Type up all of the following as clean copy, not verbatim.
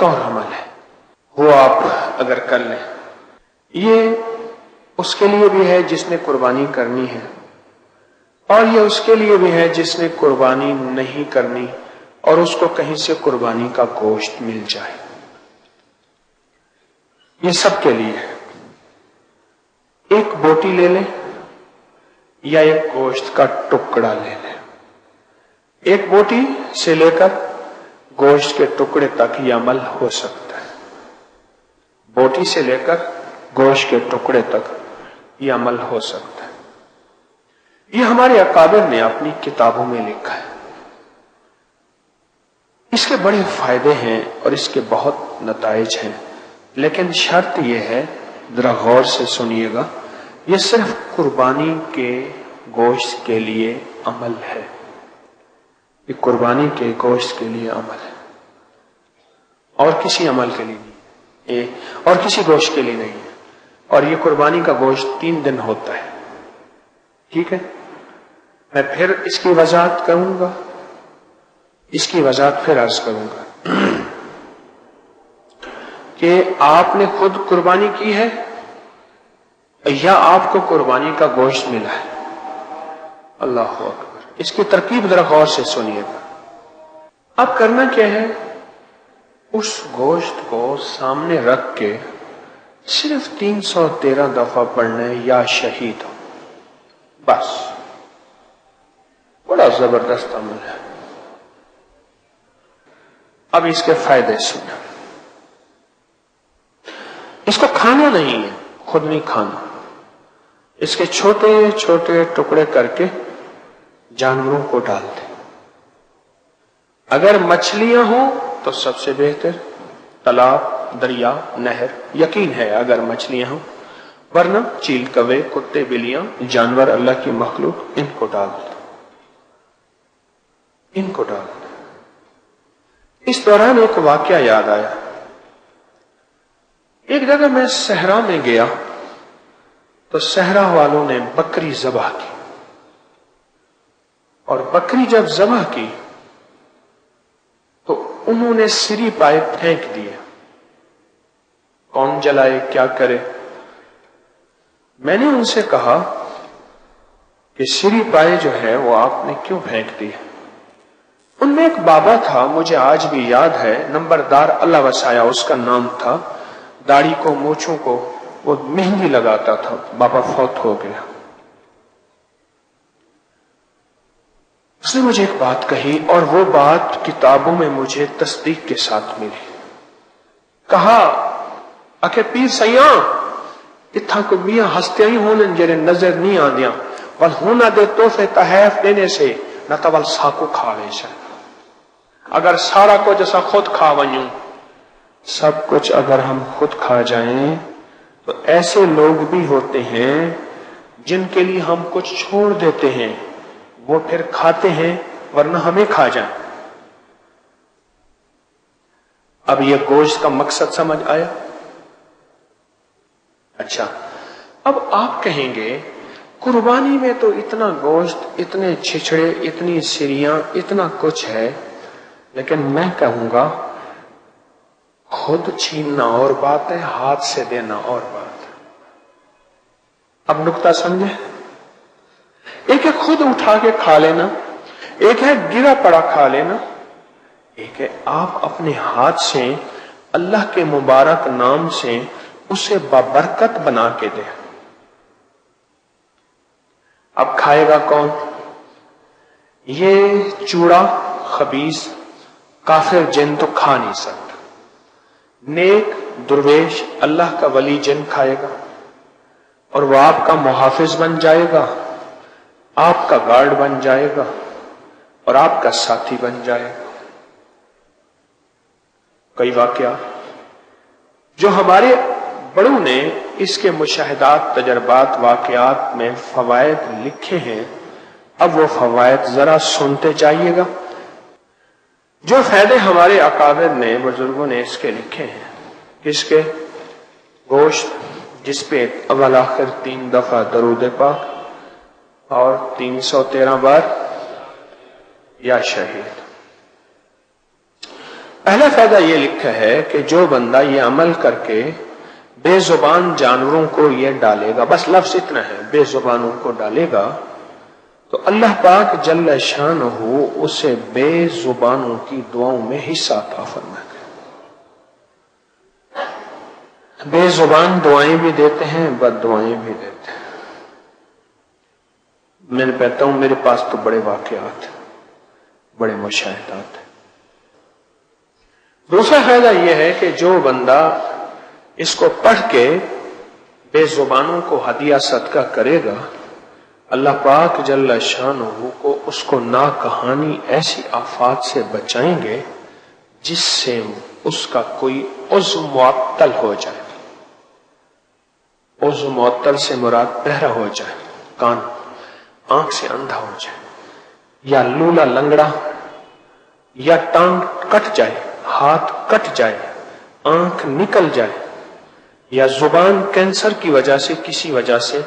ایک اور عمل ہے، وہ آپ اگر کر لیں، یہ اس کے لیے بھی ہے جس نے قربانی کرنی ہے، اور یہ اس کے لیے بھی ہے جس نے قربانی نہیں کرنی اور اس کو کہیں سے قربانی کا گوشت مل جائے۔ یہ سب کے لیے ہے۔ ایک بوٹی لے لیں یا ایک گوشت کا ٹکڑا لے لیں، ایک بوٹی سے لے کر گوشت کے ٹکڑے تک یہ عمل ہو سکتا ہے، بوٹی سے لے کر گوشت کے ٹکڑے تک یہ عمل ہو سکتا ہے۔ یہ ہمارے اکابر نے اپنی کتابوں میں لکھا ہے۔ اس کے بڑے فائدے ہیں اور اس کے بہت نتائج ہیں، لیکن شرط یہ ہے، ذرا غور سے سنیے گا، یہ صرف قربانی کے گوشت کے لیے عمل ہے، یہ قربانی کے گوشت کے لیے عمل ہے، اور کسی عمل کے لیے نہیں، اور کسی گوشت کے لیے نہیں ہے۔ اور یہ قربانی کا گوشت 3 دن ہوتا ہے، ٹھیک ہے؟ میں پھر اس کی وضاحت کروں گا، اس کی وضاحت پھر عرض کروں گا کہ آپ نے خود قربانی کی ہے یا آپ کو قربانی کا گوشت ملا ہے۔ اللہ اکبر، اس کی ترکیب ذرا غور سے سنیے گا۔ اب کرنا کیا ہے، اس گوشت کو سامنے رکھ کے صرف 313 دفعہ پڑھنا ہے، یا شہید ہو، بس۔ بڑا زبردست عمل ہے۔ اب اس کے فائدے سنیں۔ اس کو کھانا نہیں ہے، خود نہیں کھانا، اس کے چھوٹے چھوٹے ٹکڑے کر کے جانوروں کو ڈال دیں۔ اگر مچھلیاں ہوں تو سب سے بہتر، تالاب، دریا، نہر، یقین ہے اگر مچھلیاں ہوں، ورنہ چیل، کوے، کتے، بلیاں، جانور اللہ کی مخلوق، ان کو ڈال دیں، ان کو ڈال دیں۔ اس دوران ایک واقعہ یاد آیا۔ ایک جگہ میں صحرا میں گیا تو صحرا والوں نے بکری ذبح کی، اور بکری جب ذبح کی تو انہوں نے سری پائے پھینک دیے۔ کون جلائے، کیا کرے؟ میں نے ان سے کہا کہ سری پائے جو ہے وہ آپ نے کیوں پھینک دی؟ ان میں ایک بابا تھا، مجھے آج بھی یاد ہے، نمبردار اللہ وسایا اس کا نام تھا، داڑھی کو، مونچھوں کو وہ مہندی لگاتا تھا، بابا فوت ہو گیا۔ اس نے مجھے ایک بات کہی، اور وہ بات کتابوں میں مجھے تصدیق کے ساتھ ملی۔ کہا کہ پیر سیاں اتھا کو میاں ہستیاں ہی ہونے جڑے نظر نہیں آندیاں، ول ہونا دے تحفے تحائف دینے سے نہ تو ول ساکو کھا لے سا۔ اگر سارا کچھ ایسا خود کھا ونیوں، سب کچھ اگر ہم خود کھا جائیں تو ایسے لوگ بھی ہوتے ہیں جن کے لیے ہم کچھ چھوڑ دیتے ہیں، وہ پھر کھاتے ہیں ورنہ ہمیں کھا جائیں۔ اب یہ گوشت کا مقصد سمجھ آیا؟ اچھا، اب آپ کہیں گے قربانی میں تو اتنا گوشت، اتنے چھچڑے، اتنی سریاں، اتنا کچھ ہے، لیکن میں کہوں گا خود چھیننا اور بات ہے، ہاتھ سے دینا اور بات ہے۔ اب نکتہ سمجھے؟ ایک ہے خود اٹھا کے کھا لینا، ایک ہے گرا پڑا کھا لینا، ایک ہے آپ اپنے ہاتھ سے اللہ کے مبارک نام سے اسے بابرکت بنا کے دے۔ اب کھائے گا کون؟ یہ چوڑا خبیث کافر جن تو کھا نہیں سکتا، نیک درویش اللہ کا ولی جن کھائے گا، اور وہ آپ کا محافظ بن جائے گا، آپ کا گارڈ بن جائے گا، اور آپ کا ساتھی بن جائے گا۔ کئی واقعہ جو ہمارے بڑوں نے اس کے مشاہدات، تجربات، واقعات میں فوائد لکھے ہیں، اب وہ فوائد ذرا سنتے جائیے گا۔ جو فائدے ہمارے اکابر نے، بزرگوں نے اس کے لکھے ہیں، کس کے؟ گوشت جس پہ اول آخر 3 دفعہ درود پاک اور 313 بار یا شہید۔ پہلا فائدہ یہ لکھا ہے کہ جو بندہ یہ عمل کر کے بے زبان جانوروں کو یہ ڈالے گا، بس لفظ اتنا ہے، بے زبانوں کو ڈالے گا، تو اللہ پاک جل شانہ اسے بے زبانوں کی دعاؤں میں حصہ عطا فرمائے گا۔ بے زبان دعائیں بھی دیتے ہیں، بد دعائیں بھی دیتے ہیں۔ میں کہتا ہوں میرے پاس تو بڑے واقعات ہیں، بڑے مشاہدات ہیں۔ دوسرا فائدہ یہ ہے کہ جو بندہ اس کو پڑھ کے بے زبانوں کو ہدیہ صدقہ کرے گا، اللہ پاک جل شانہ کو اس کو ناکہانی ایسی آفات سے بچائیں گے جس سے اس کا کوئی عضو معطل ہو جائے۔ عضو معطل سے مراد بہرا ہو جائے، کان، آنکھ سے اندھا ہو جائے، یا لولا لنگڑا، یا ٹانگ کٹ جائے، ہاتھ کٹ جائے، آنکھ نکل جائے، یا زبان کینسر کی وجہ سے کسی وجہ سے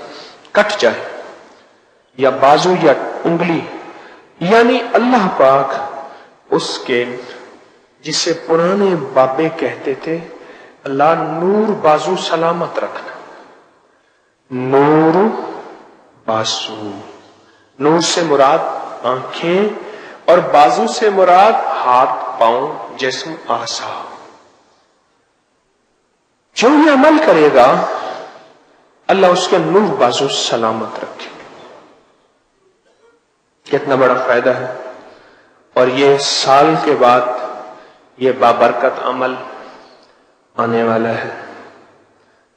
کٹ جائے، یا بازو یا انگلی، یعنی اللہ پاک اس کے جسے پرانے بابے کہتے تھے اللہ نور بازو سلامت رکھنا، نور بازو، نور سے مراد آنکھیں اور بازو سے مراد ہاتھ پاؤں جسم اعضاء۔ جو یہ عمل کرے گا اللہ اس کے نور بازو سلامت رکھے۔ کتنا بڑا فائدہ ہے، اور یہ سال کے بعد یہ بابرکت عمل آنے والا ہے۔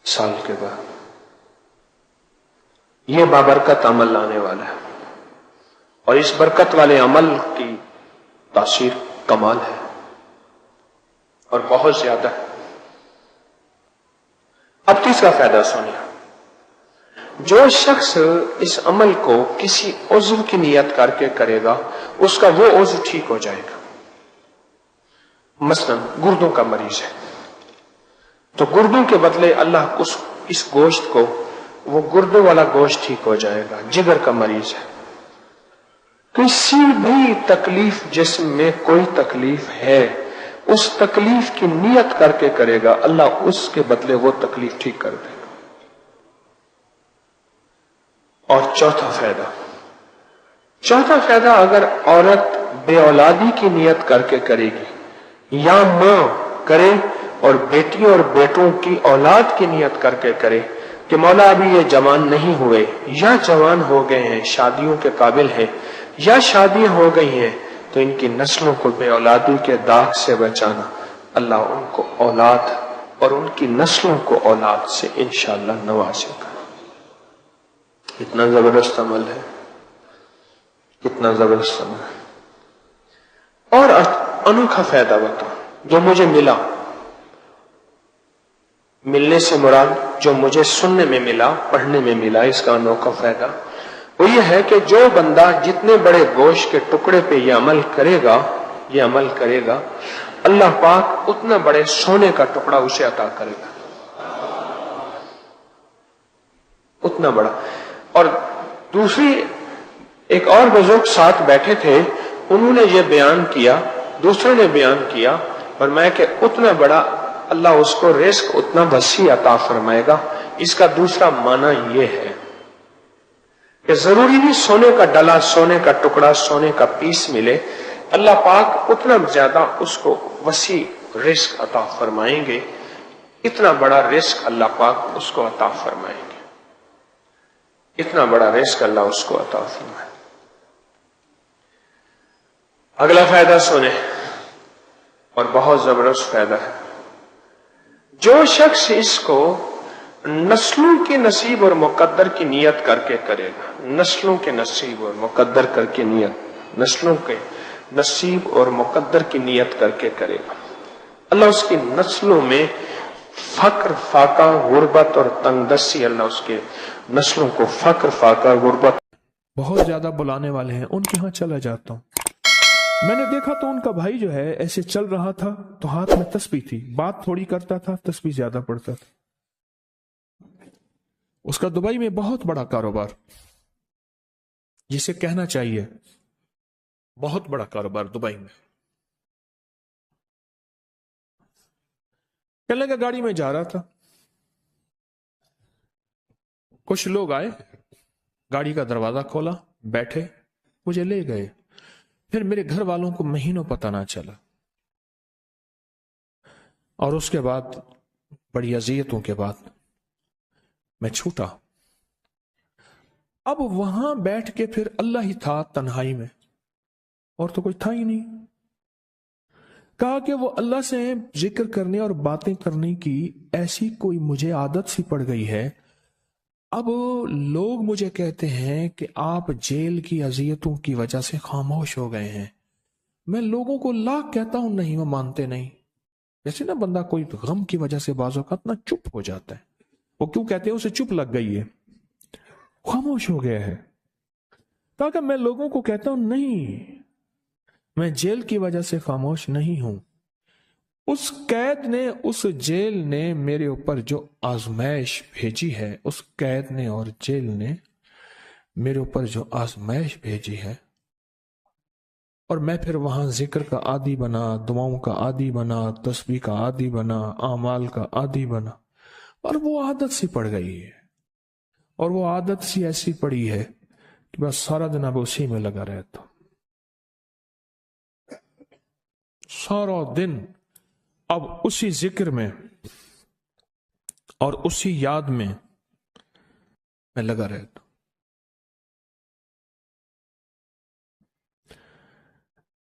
سال کے بعد یہ بابرکت عمل آنے والا ہے، اور اس برکت والے عمل کی تاثیر کمال ہے اور بہت زیادہ ہے۔ اب تیسرا فائدہ سنیے، جو شخص اس عمل کو کسی عضو کی نیت کر کے کرے گا اس کا وہ عضو ٹھیک ہو جائے گا۔ مثلا گردوں کا مریض ہے تو گردوں کے بدلے اللہ اس گوشت کو، وہ گردوں والا گوشت ٹھیک ہو جائے گا۔ جگر کا مریض ہے، کسی بھی تکلیف جسم میں کوئی تکلیف ہے، اس تکلیف کی نیت کر کے کرے گا اللہ اس کے بدلے وہ تکلیف ٹھیک کر دے گا۔ اور چوتھا فائدہ اگر عورت بے اولادی کی نیت کر کے کرے گی، یا ماں کرے اور بیٹیوں اور بیٹوں کی اولاد کی نیت کر کے کرے کہ مولا ابھی یہ جوان نہیں ہوئے یا جوان ہو گئے ہیں، شادیوں کے قابل ہیں یا شادیاں ہو گئی ہیں، تو ان کی نسلوں کو بے اولادی کے داغ سے بچانا، اللہ ان کو اولاد اور ان کی نسلوں کو اولاد سے انشاءاللہ نوازے گا۔ کتنا زبردست عمل ہے، کتنا زبردست عمل ہے۔ اور انوکھا فائدہ بتا جو مجھے ملا، ملنے سے مراد جو مجھے سننے میں ملا، پڑھنے میں ملا، اس کا انوکھا فائدہ وہ یہ ہے کہ جو بندہ جتنے بڑے گوشت کے ٹکڑے پہ یہ عمل کرے گا اللہ پاک اتنا بڑے سونے کا ٹکڑا اسے عطا کرے گا، اتنا بڑا۔ اور دوسری ایک اور بزرگ ساتھ بیٹھے تھے، انہوں نے یہ بیان کیا، دوسرے نے بیان کیا، فرمایا کہ اتنا بڑا اللہ اس کو رزق اتنا وسیع عطا فرمائے گا۔ اس کا دوسرا معنی یہ ہے کہ ضروری نہیں سونے کا ڈلا، سونے کا ٹکڑا، سونے کا پیس ملے، اللہ پاک اتنا زیادہ اس کو وسیع رزق عطا فرمائیں گے، اتنا بڑا رزق اللہ پاک اس کو عطا فرمائیں گے، اتنا بڑا رزق اللہ اس کو عطا فرمائے۔ اگلا فائدہ سنیں، اور بہت زبردست فائدہ ہے۔ جو شخص اس کو نسلوں کے نصیب اور مقدر کی نیت کر کے کرے گا، نسلوں کے نصیب اور مقدر کر کے نیت، نسلوں کے نصیب اور مقدر کی نیت کر کے کرے گا، اللہ اس کی نسلوں میں فقر، فاقہ، غربت اور تنگ دستی، اللہ اس کے نسلوں کو فقر، فاقہ، غربت بہت زیادہ بلانے والے ہیں، ان کے ہاں چلا جاتا ہوں۔ میں نے دیکھا تو ان کا بھائی جو ہے ایسے چل رہا تھا تو ہاتھ میں تسبیح تھی، بات تھوڑی کرتا تھا، تسبیح زیادہ پڑتا تھا۔ اس کا دبئی میں بہت بڑا کاروبار، جسے کہنا چاہیے بہت بڑا کاروبار دبئی میں۔ کہنے لگا گاڑی میں جا رہا تھا، کچھ لوگ آئے، گاڑی کا دروازہ کھولا، بیٹھے، مجھے لے گئے، پھر میرے گھر والوں کو مہینوں پتہ نہ چلا، اور اس کے بعد بڑی اذیتوں کے بعد میں چھوٹا۔ اب وہاں بیٹھ کے پھر اللہ ہی تھا تنہائی میں، اور تو کچھ تھا ہی نہیں۔ کہا کہ وہ اللہ سے ذکر کرنے اور باتیں کرنے کی ایسی کوئی مجھے عادت سی پڑ گئی ہے، اب لوگ مجھے کہتے ہیں کہ آپ جیل کی اذیتوں کی وجہ سے خاموش ہو گئے ہیں، میں لوگوں کو لاکھ کہتا ہوں، نہیں، وہ مانتے نہیں۔ جیسے نا بندہ کوئی غم کی وجہ سے بعض اوقات نا چپ ہو جاتا ہے، وہ کیوں کہتے ہیں؟ اسے چپ لگ گئی ہے، خاموش ہو گیا ہے۔ کہا کہ میں لوگوں کو کہتا ہوں، نہیں، میں جیل کی وجہ سے خاموش نہیں ہوں۔ اس قید نے، اس جیل نے میرے اوپر جو آزمائش بھیجی ہے، اس قید نے اور جیل نے میرے اوپر جو آزمائش بھیجی ہے، اور میں پھر وہاں ذکر کا عادی بنا، دعاؤں کا عادی بنا، تسبیح کا عادی بنا، اعمال کا عادی بنا، اور وہ عادت سی پڑ گئی ہے، اور وہ عادت سی ایسی پڑی ہے کہ بس سارا دن اب اسی میں لگا رہتا ہوں، سارا دن اب اسی ذکر میں اور اسی یاد میں لگا رہتا ہوں۔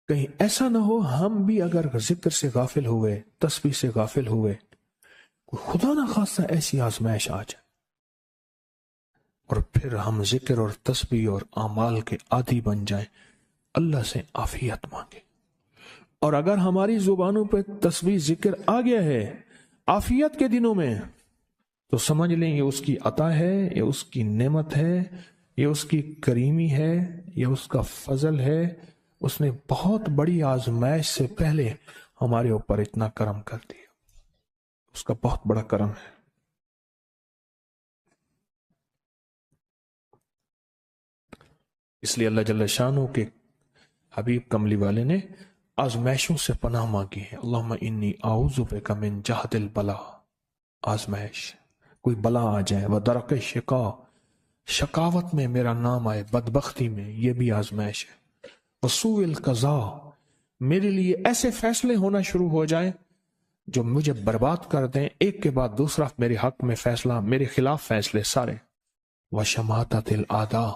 کہیں ایسا نہ ہو ہم بھی اگر ذکر سے غافل ہوئے، تسبیح سے غافل ہوئے، خدا نہ خواستہ ایسی آزمائش آ جائے اور پھر ہم ذکر اور تسبیح اور اعمال کے عادی بن جائیں، اللہ سے عافیت مانگے۔ اور اگر ہماری زبانوں پہ تسبیح ذکر آ گیا ہے عافیت کے دنوں میں، تو سمجھ لیں یہ اس کی عطا ہے، یہ اس کی نعمت ہے، یہ اس کی کریمی ہے، یہ اس کا فضل ہے۔ اس نے بہت بڑی آزمائش سے پہلے ہمارے اوپر اتنا کرم کر دیا، اس کا بہت بڑا کرم ہے۔ اس لیے اللہ جل شانہ کے حبیب کملی والے نے آزمائشوں سے پناہ مانگی ہے۔ اللہم انی اعوذ بک من جہد البلاء، آزمائش، کوئی بلا آ جائے، ودرک شقا، شقاوت میں میرا نام آئے، بدبختی میں، یہ بھی آزمائش ہے، وسوء القضاء، میرے لیے ایسے فیصلے ہونا شروع ہو جائیں جو مجھے برباد کر دیں، ایک کے بعد دوسرا میرے حق میں فیصلہ، میرے خلاف فیصلے سارے، وشماتت الاعداء،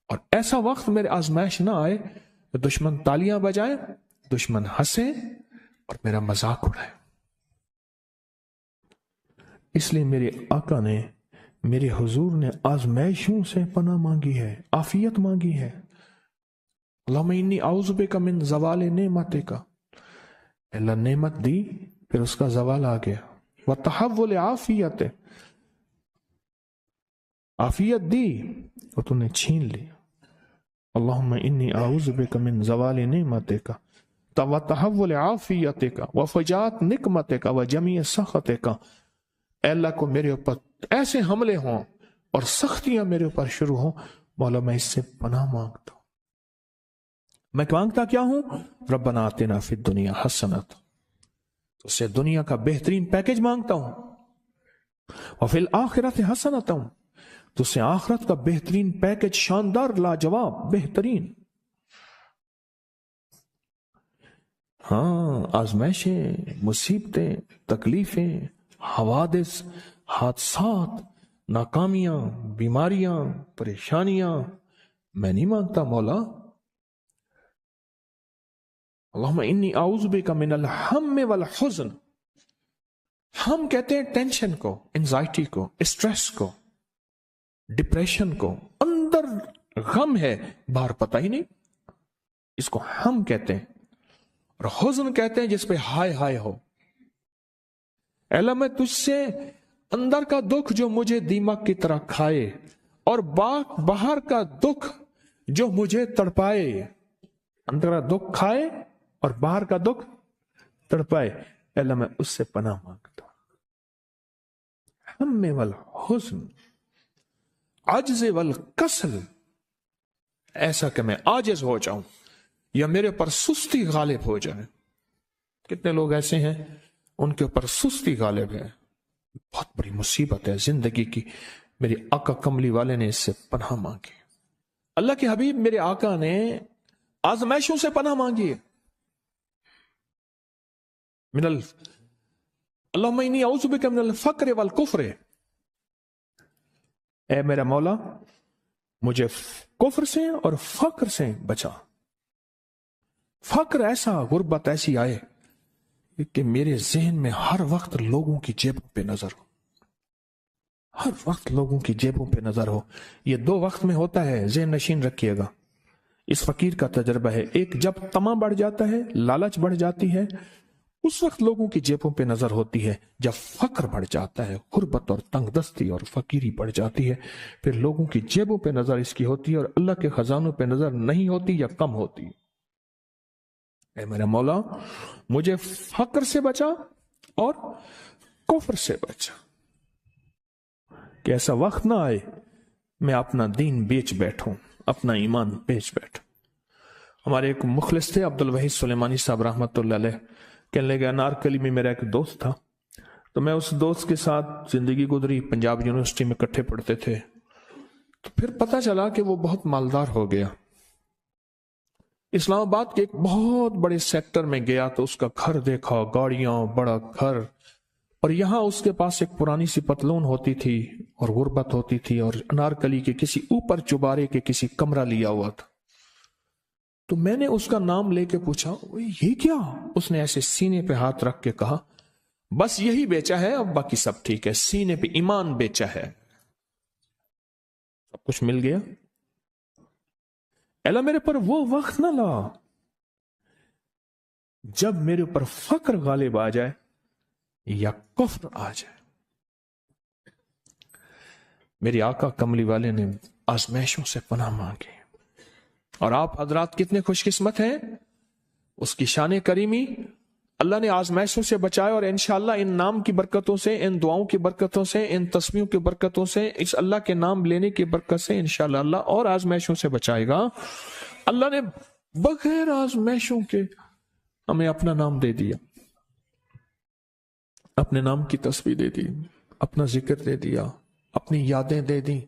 اور ایسا وقت میرے آزمائش نہ آئے کہ دشمن تالیاں بجائے، دشمن ہنسے اور میرا مذاق اڑائے۔ اس لیے میرے آقا نے، میرے حضور نے آزمائشوں سے پناہ مانگی ہے، عافیت مانگی ہے۔ اللہم انی اعوذ بک من زوال نعمتک، اللہ نعمت دی پھر اس کا زوال آ گیا، وتحول عافیت، عافیت دی اور تو نے چھین لی۔ اللہم انی اعوذ بک من زوال نعمتک وتحول عافیتک وفجاءت نقمتک وجمیع سخطک، اے اللہ کو میرے اوپر ایسے حملے ہوں اور سختیاں میرے اوپر شروع ہوں، مولا میں اس سے پناہ مانگتا ہوں۔ میں مانگتا کیا ہوں؟ ربنا آتنا فی الدنیا حسنۃ، اس سے دنیا کا بہترین پیکج مانگتا ہوں، وفی الآخرۃ حسنۃ، تو اس سے آخرت کا بہترین پیکج، شاندار، لاجواب، بہترین۔ ہاں، آزمائشیں، مصیبتیں، تکلیفیں، حوادث، حادثات، ناکامیاں، بیماریاں، پریشانیاں، میں نہیں مانگتا مولا۔ اللہم انی اعوذ بک من الہم والحزن، ہم کہتے ہیں ٹینشن کو، انزائٹی کو، اسٹریس کو، ڈپریشن کو، اندر غم ہے باہر پتہ ہی نہیں، اس کو ہم کہتے ہیں، اور حزن کہتے ہیں جس پہ ہائے ہائے ہو۔ اے اللہ میں تجھ سے اندر کا دکھ جو مجھے دیمک کی طرح کھائے، اور باہر کا دکھ جو مجھے تڑپائے، اندر کا دکھ کھائے اور باہر کا دکھ تڑپائے، اے اللہ میں اس سے پناہ مانگتا ہوں۔ ہم والحزن، عجز والکسل، ایسا کہ میں عاجز ہو جاؤں یا میرے پر سستی غالب ہو جائے۔ کتنے لوگ ایسے ہیں ان کے اوپر سستی غالب ہے، بہت بڑی مصیبت ہے زندگی کی۔ میرے آقا کملی والے نے اس سے پناہ مانگی، اللہ کے حبیب میرے آقا نے آزمائشوں سے پناہ مانگی۔ اللہم انی اعوذ بک من الفقر والکفر، اے میرا مولا مجھے کفر سے اور فقر سے بچا۔ فقر ایسا، غربت ایسی آئے کہ میرے ذہن میں ہر وقت لوگوں کی جیبوں پہ نظر ہو، ہر وقت لوگوں کی جیبوں پہ نظر ہو۔ یہ دو وقت میں ہوتا ہے، ذہن نشین رکھیے گا۔ اس فقیر کا تجربہ ہے، ایک جب طمع بڑھ جاتا ہے، لالچ بڑھ جاتی ہے، اس وقت لوگوں کی جیبوں پہ نظر ہوتی ہے۔ جب فقر بڑھ جاتا ہے، غربت اور تنگ دستی اور فقیری بڑھ جاتی ہے، پھر لوگوں کی جیبوں پہ نظر اس کی ہوتی ہے اور اللہ کے خزانوں پہ نظر نہیں ہوتی یا کم ہوتی۔ اے میرا مولا مجھے فقر سے بچا اور کفر سے بچا، کہ ایسا وقت نہ آئے میں اپنا دین بیچ بیٹھوں، اپنا ایمان بیچ بیٹھوں۔ ہمارے ایک مخلص تھے عبد الوحید سلیمانی صاحب رحمۃ اللہ علیہ، کہنے لگے انارکلی میں میرا ایک دوست تھا، تو میں اس دوست کے ساتھ زندگی گزری، پنجاب یونیورسٹی میں اکٹھے پڑھتے تھے، تو پھر پتہ چلا کہ وہ بہت مالدار ہو گیا۔ اسلام آباد کے ایک بہت بڑے سیکٹر میں گیا تو اس کا گھر دیکھا، گاڑیاں، بڑا گھر، اور یہاں اس کے پاس ایک پرانی سی پتلون ہوتی تھی اور غربت ہوتی تھی، اور انارکلی کے کسی اوپر چبارے کے کسی کمرہ لیا ہوا تھا۔ تو میں نے اس کا نام لے کے پوچھا یہ کیا؟ اس نے ایسے سینے پہ ہاتھ رکھ کے کہا بس یہی بیچا ہے، اب باقی سب ٹھیک ہے، سینے پہ ایمان بیچا ہے، سب کچھ مل گیا۔ اللہ میرے پر وہ وقت نہ لا جب میرے اوپر فقر غالب آ جائے یا کفر آ جائے۔ میرے آقا کملی والے نے آزمائشوں سے پناہ مانگی، اور آپ حضرات کتنے خوش قسمت ہیں، اس کی شان کریمی اللہ نے آزمائشوں سے بچائے، اور انشاءاللہ ان نام کی برکتوں سے، ان دعاؤں کی برکتوں سے، ان تسبیحوں کی برکتوں سے، اس اللہ کے نام لینے کی برکت سے انشاءاللہ اللہ اور آزمائشوں سے بچائے گا۔ اللہ نے بغیر آزمائشوں کے ہمیں اپنا نام دے دیا، اپنے نام کی تسبیح دے دی، اپنا ذکر دے دیا، اپنی یادیں دے دی۔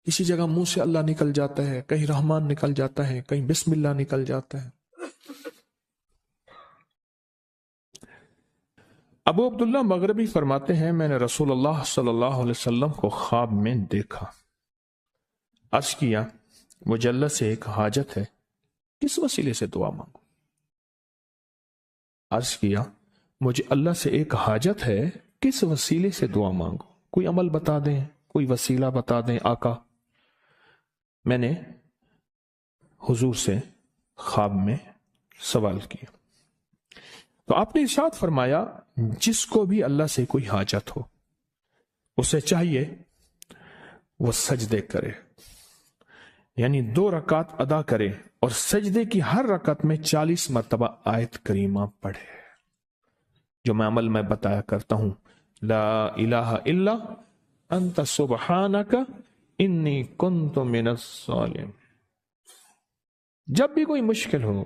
کسی جگہ منہ سے اللہ نکل جاتا ہے، کہیں رحمان نکل جاتا ہے، کہیں بسم اللہ نکل جاتا ہے۔ ابو عبداللہ مغربی فرماتے ہیں میں نے رسول اللہ صلی اللہ علیہ وسلم کو خواب میں دیکھا، عرض کیا مجھے اللہ سے ایک حاجت ہے، کس وسیلے سے دعا مانگوں؟ عرض کیا مجھے اللہ سے ایک حاجت ہے، کس وسیلے سے دعا مانگوں؟ کوئی عمل بتا دیں، کوئی وسیلہ بتا دیں آقا۔ میں نے حضور سے خواب میں سوال کیا تو آپ نے ارشاد فرمایا جس کو بھی اللہ سے کوئی حاجت ہو اسے چاہیے وہ سجدے کرے، یعنی 2 رکعت ادا کرے اور سجدے کی ہر رکعت میں 40 مرتبہ آیت کریمہ پڑھے، جو میں عمل میں بتایا کرتا ہوں، لا الہ الا انت سبحانک انی کنت من الظالمین۔ جب بھی کوئی مشکل ہو،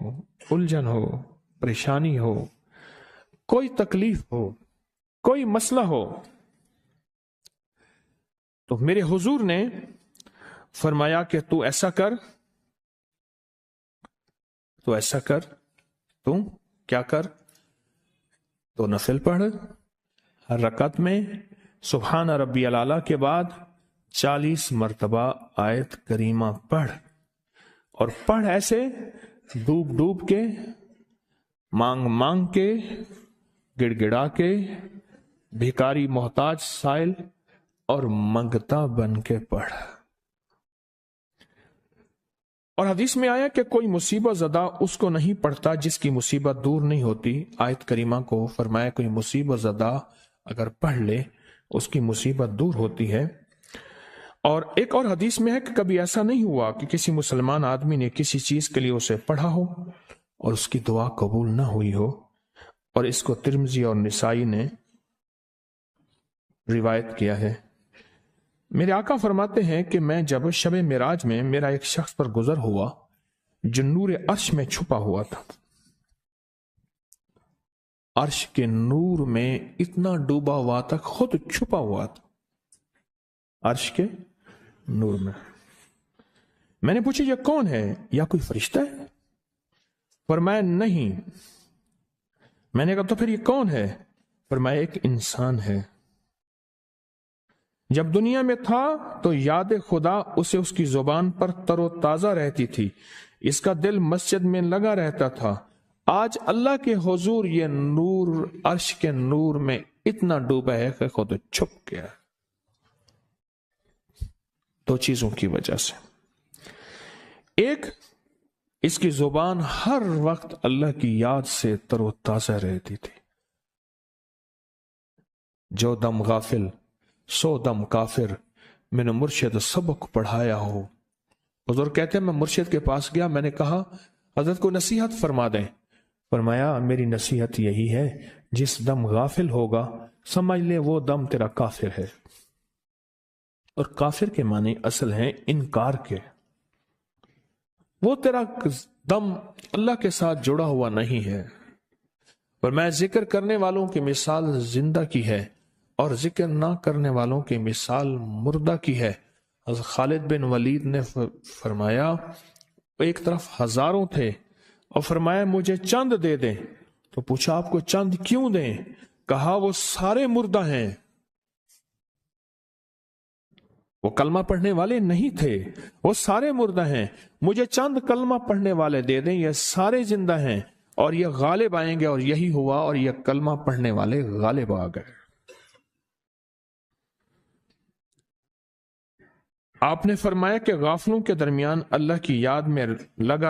الجھن ہو، پریشانی ہو، کوئی تکلیف ہو، کوئی مسئلہ ہو، تو میرے حضور نے فرمایا کہ تو ایسا کر، تو ایسا کر، تو کیا کر، تو نفل پڑھ، ہر رکعت میں سبحان ربی الاعلیٰ کے بعد 40 مرتبہ آیت کریمہ پڑھ، اور پڑھ ایسے ڈوب ڈوب کے، مانگ مانگ کے، گڑ گڑا کے، بھیکاری محتاج سائل اور منگتا بن کے پڑھ۔ اور حدیث میں آیا کہ کوئی مصیبت زدہ اس کو نہیں پڑھتا جس کی مصیبت دور نہیں ہوتی۔ آیت کریمہ کو فرمایا کوئی مصیبت زدہ اگر پڑھ لے اس کی مصیبت دور ہوتی ہے۔ اور ایک اور حدیث میں ہے کہ کبھی ایسا نہیں ہوا کہ کسی مسلمان آدمی نے کسی چیز کے لیے اسے پڑھا ہو اور اس کی دعا قبول نہ ہوئی ہو، اور اس کو ترمذی اور نسائی نے روایت کیا ہے۔ میرے آقا فرماتے ہیں کہ میں جب شب معراج میں میرا ایک شخص پر گزر ہوا جو نور عرش میں چھپا ہوا تھا، عرش کے نور میں اتنا ڈوبا ہوا تھا، خود چھپا ہوا تھا عرش کے نور میں۔ میں نے پوچھا یہ کون ہے؟ یا کوئی فرشتہ ہے؟ فرمایا نہیں۔ میں نے کہا تو پھر یہ کون ہے؟ فرمایا ایک انسان ہے، جب دنیا میں تھا تو یاد خدا اسے اس کی زبان پر تر و تازہ رہتی تھی، اس کا دل مسجد میں لگا رہتا تھا، آج اللہ کے حضور یہ نور عرش کے نور میں اتنا ڈوبا ہے کہ خود چھپ گیا۔ دو چیزوں کی وجہ سے، ایک، اس کی زبان ہر وقت اللہ کی یاد سے تر و تازہ رہتی تھی۔ جو دم غافل سو دم کافر، میں نے مرشد سبق پڑھایا ہو۔ حضور کہتے ہیں میں مرشد کے پاس گیا، میں نے کہا حضرت کو نصیحت فرما دیں۔ فرمایا میری نصیحت یہی ہے، جس دم غافل ہوگا سمجھ لے وہ دم تیرا کافر ہے۔ اور کافر کے معنی اصل ہیں انکار کے، وہ تیرا دم اللہ کے ساتھ جڑا ہوا نہیں ہے۔ اور میں ذکر کرنے والوں کی مثال زندہ کی ہے اور ذکر نہ کرنے والوں کی مثال مردہ کی ہے۔ حضرت خالد بن ولید نے فرمایا ایک طرف ہزاروں تھے اور فرمایا مجھے چند دے دیں، تو پوچھا آپ کو چند کیوں دیں؟ کہا وہ سارے مردہ ہیں، وہ کلمہ پڑھنے والے نہیں تھے، وہ سارے مردہ ہیں، مجھے چند کلمہ پڑھنے والے دے دیں، یہ سارے زندہ ہیں اور یہ غالب آئیں گے۔ اور یہی ہوا، اور یہ کلمہ پڑھنے والے غالب آ گئے۔ آپ نے فرمایا کہ غافلوں کے درمیان اللہ کی یاد میں لگا